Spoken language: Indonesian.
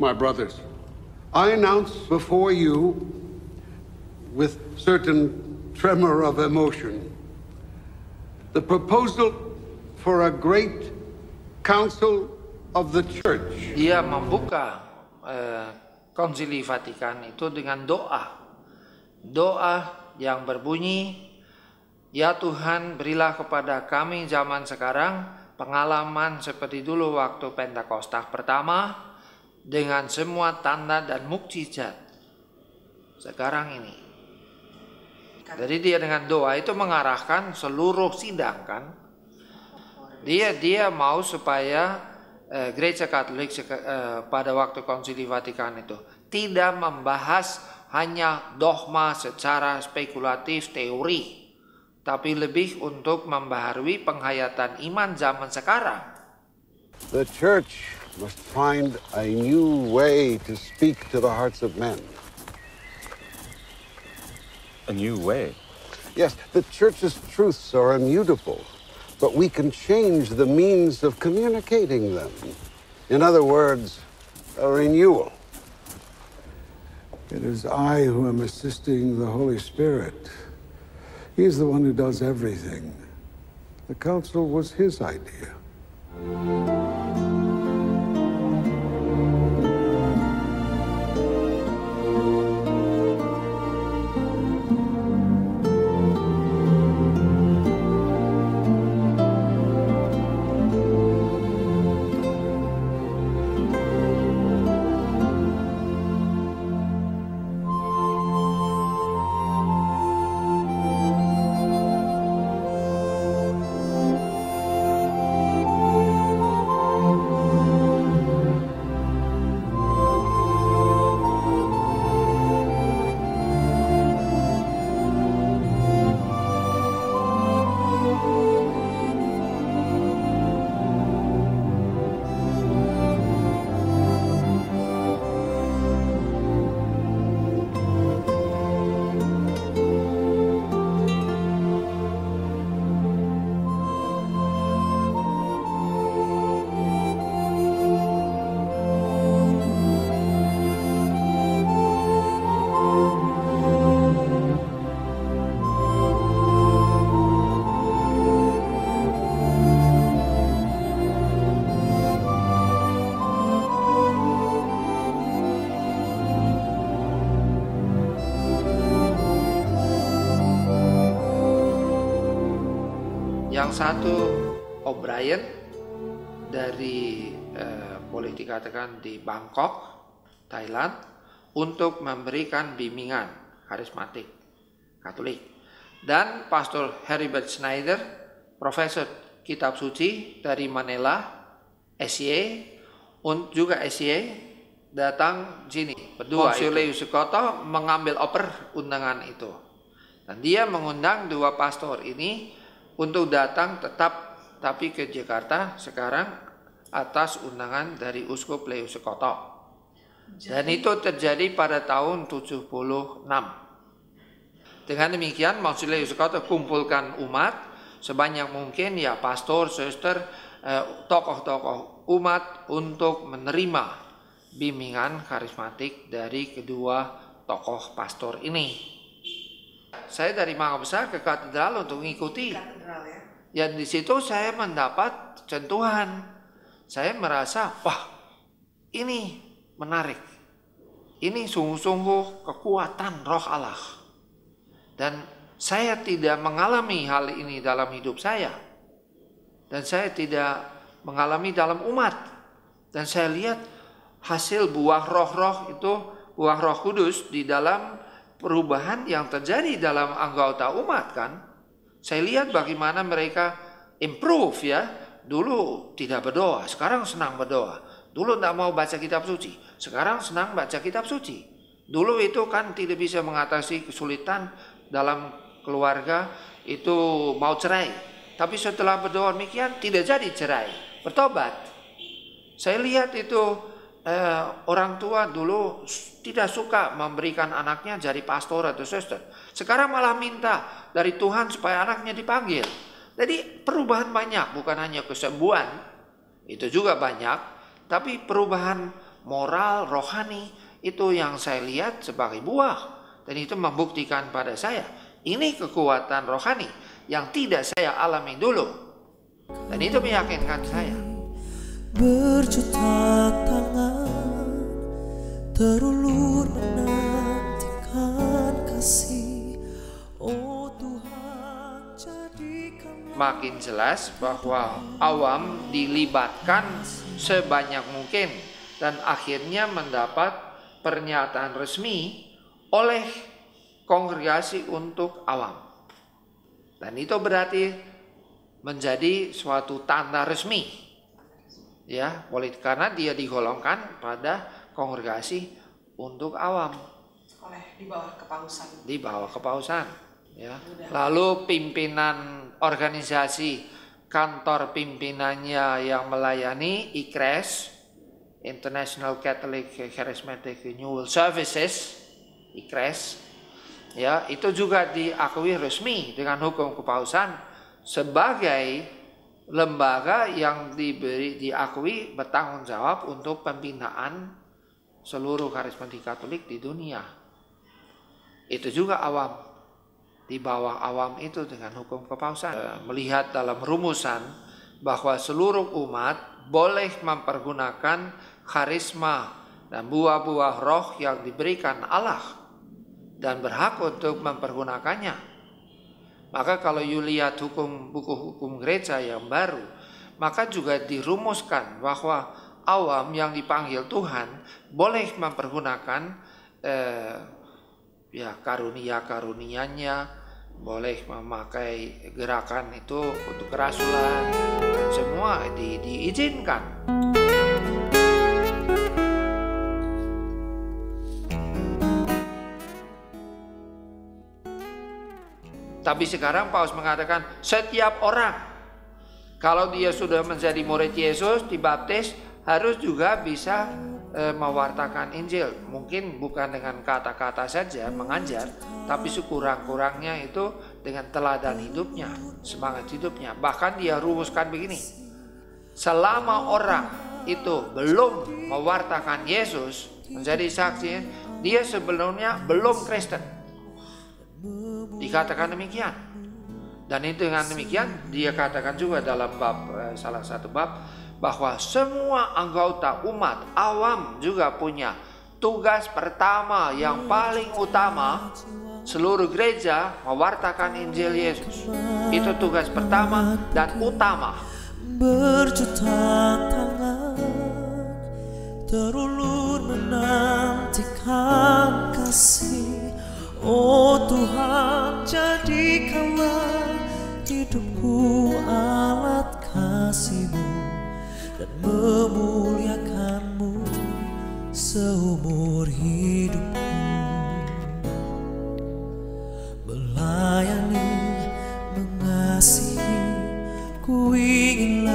my brothers, I announce before you, with certain tremor of emotion, the proposal for a great council of the church. Dia membuka Konsili Vatikan itu dengan doa yang berbunyi, ya Tuhan, berilah kepada kami zaman sekarang pengalaman seperti dulu waktu Pentakosta pertama dengan semua tanda dan mukjizat sekarang ini. Jadi dia dengan doa itu mengarahkan seluruh sidang kan. Dia mau supaya Gereja Katolik pada waktu Konsili Vatikan itu tidak membahas hanya dogma secara spekulatif teori, tapi lebih untuk membaharui penghayatan iman zaman sekarang. The church must find a new way to speak to the hearts of men. A new way? Yes, the church's truths are immutable, but we can change the means of communicating them. In other words, a renewal. It is I who am assisting the Holy Spirit. He is the one who does everything. The council was his idea. Yang satu O'Brien dari boleh dikatakan di Bangkok, Thailand, untuk memberikan bimbingan karismatik Katolik. Dan Pastor Heribert Schneider, Profesor Kitab Suci dari Manila, SY, juga SY datang sini. Berdua Leus Sukoto mengambil undangan itu. Dan dia mengundang dua pastor ini untuk datang tetap tapi ke Jakarta sekarang atas undangan dari Uskup Leus Sukoto. Dan itu terjadi pada tahun 76. Dengan demikian Monsignor Leus Sukoto kumpulkan umat sebanyak mungkin, ya pastor, suster, tokoh-tokoh umat untuk menerima bimbingan karismatik dari kedua tokoh pastor ini. Saya dari Mangga Besar ke katedral untuk mengikuti. Ya di situ saya mendapat sentuhan. Saya merasa, wah, ini menarik. Ini sungguh-sungguh kekuatan Roh Allah. Dan saya tidak mengalami hal ini dalam hidup saya. Dan saya tidak mengalami dalam umat. Dan saya lihat hasil buah roh-roh itu, buah Roh Kudus di dalam perubahan yang terjadi dalam anggota umat kan. Saya lihat bagaimana mereka improve ya. Dulu tidak berdoa, sekarang senang berdoa. Dulu tidak mau baca kitab suci, sekarang senang baca kitab suci. Dulu itu kan tidak bisa mengatasi kesulitan dalam keluarga, itu mau cerai. Tapi setelah berdoa demikian tidak jadi cerai, bertobat. Saya lihat itu orang tua dulu tidak suka memberikan anaknya jadi pastor atau suster. Sekarang malah minta dari Tuhan supaya anaknya dipanggil. Jadi perubahan banyak, bukan hanya kesembuhan, itu juga banyak, tapi perubahan moral, rohani, itu yang saya lihat sebagai buah. Dan itu membuktikan pada saya, ini kekuatan rohani yang tidak saya alami dulu. Dan itu meyakinkan saya. Berjuta tangan terulur menantikan kasih, oh Tuhan jadikan. Makin jelas bahwa awam dilibatkan sebanyak mungkin dan akhirnya mendapat pernyataan resmi oleh kongregasi untuk awam. Dan itu berarti menjadi suatu tanda resmi, ya, karena dia digolongkan pada kongregasi untuk awam, di bawah kepausan. Di bawah kepausan, ya. Lalu pimpinan organisasi, kantor pimpinannya yang melayani ICRES, International Catholic Charismatic Renewal Services, ICRES, ya, itu juga diakui resmi dengan hukum kepausan sebagai lembaga yang diakui bertanggung jawab untuk pembinaan seluruh karismatik Katolik di dunia. Itu juga awam, di bawah awam itu dengan hukum kepausan. Melihat dalam rumusan bahwa seluruh umat boleh mempergunakan karisma dan buah-buah roh yang diberikan Allah dan berhak untuk mempergunakannya. Maka kalau you lihat buku hukum gereja yang baru, maka juga dirumuskan bahwa awam yang dipanggil Tuhan boleh mempergunakan ya karunia-karunianya, boleh memakai gerakan itu untuk kerasulan, dan semua diizinkan. Tapi sekarang Paus mengatakan setiap orang, kalau dia sudah menjadi murid Yesus, dibaptis, harus juga bisa mewartakan Injil. Mungkin bukan dengan kata-kata saja mengajar, tapi sekurang-kurangnya itu dengan teladan hidupnya, semangat hidupnya. Bahkan dia rumuskan begini, selama orang itu belum mewartakan Yesus, menjadi saksi, dia sebelumnya belum Kristen. Dikatakan demikian. Dan itu dengan demikian dia katakan juga dalam salah satu bab bahwa semua anggota umat awam juga punya tugas pertama yang paling utama. Seluruh gereja mewartakan Injil Yesus. Itu tugas pertama dan utama. Berjuta tangan terulur menantikan kasih, oh Tuhan jadikanlah hidupku alat kasih-Mu dan memuliakan-Mu seumur hidupku. Melayani, mengasihi, ku ingin